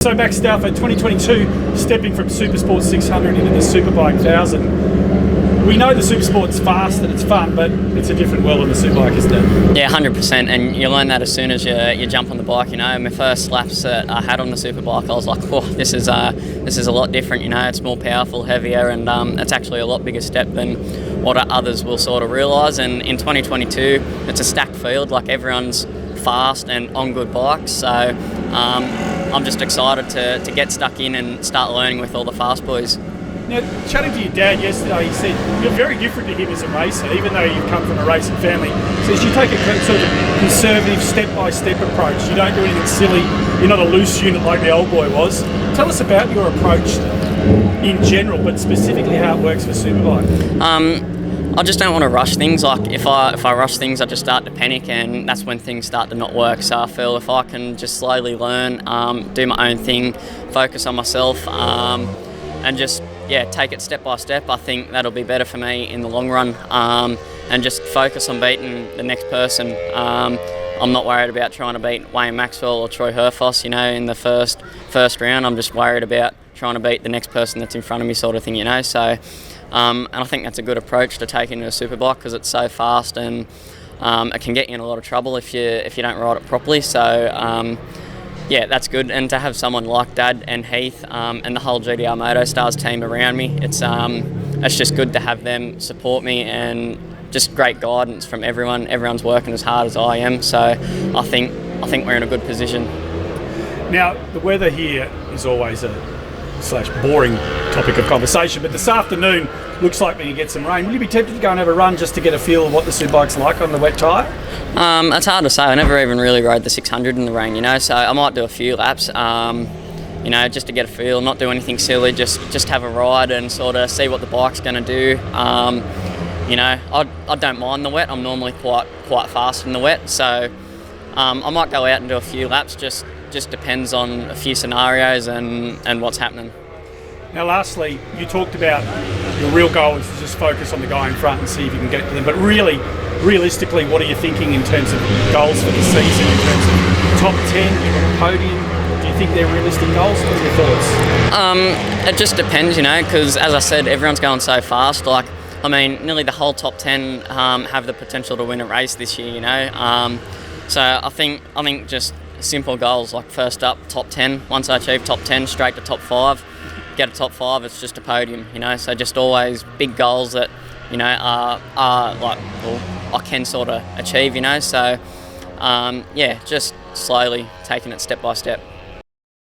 So back Stauffer, 2022, stepping from Supersport 600 into the Superbike 1000. We know the Supersport's fast and it's fun, but it's a different world than the Superbike, isn't it? Yeah, 100%, and you learn that as soon as you jump on the bike. You know, my first laps that I had on the Superbike, I was like, oh, this is a lot different. You know, it's more powerful, heavier, and it's actually a lot bigger step than what others will sort of realise. And in 2022, it's a stacked field. Like, everyone's fast and on good bikes, so I'm just excited to get stuck in and start learning with all the fast boys. Now, chatting to your dad yesterday, he said you're very different to him as a racer, even though you've come from a racing family. He says you take a sort of conservative, step-by-step approach. You don't do anything silly. You're not a loose unit like the old boy was. Tell us about your approach in general, but specifically how it works for Superbike. I just don't want to rush things. Like, if I rush things, I just start to panic, and that's when things start to not work. So I feel if I can just slowly learn, do my own thing, focus on myself, and just take it step by step, I think that'll be better for me in the long run. And just focus on beating the next person. I'm not worried about trying to beat Wayne Maxwell or Troy Herfoss, you know, in the first round. I'm just worried about trying to beat the next person that's in front of me, sort of thing, you know. So. And I think that's a good approach to take into a Superbike, because it's so fast, and it can get you in a lot of trouble if you don't ride it properly. So that's good. And to have someone like Dad and Heath and the whole GDR Motostars team around me, it's just good to have them support me, and just great guidance from everyone. Everyone's working as hard as I am, so I think we're in a good position. Now, the weather here is always a boring topic of conversation, but this afternoon looks like we can get some rain. Will you be tempted to go and have a run just to get a feel of what the Superbike's like on the wet tyre? It's hard to say. I never even really rode the 600 in the rain, you know, so I might do a few laps, you know, just to get a feel, not do anything silly, just have a ride and sort of see what the bike's going to do. You know, I don't mind the wet. I'm normally quite fast in the wet, so I might go out and do a few laps. Just depends on a few scenarios and what's happening. Now, lastly, you talked about your real goal is to just focus on the guy in front and see if you can get to them. But really, realistically, what are you thinking in terms of goals for the season, in terms of top 10, podium? Do you think they're realistic goals? What are your thoughts? It just depends, you know, because as I said, everyone's going so fast. Like, I mean, nearly the whole top 10 have the potential to win a race this year, you know. So I think just simple goals, like first up, top 10. Once I achieve top 10, straight to top 5. Get a top 5, it's just a podium, you know. So just always big goals that, you know, are like, well, I can sort of achieve, you know. So just slowly taking it step by step.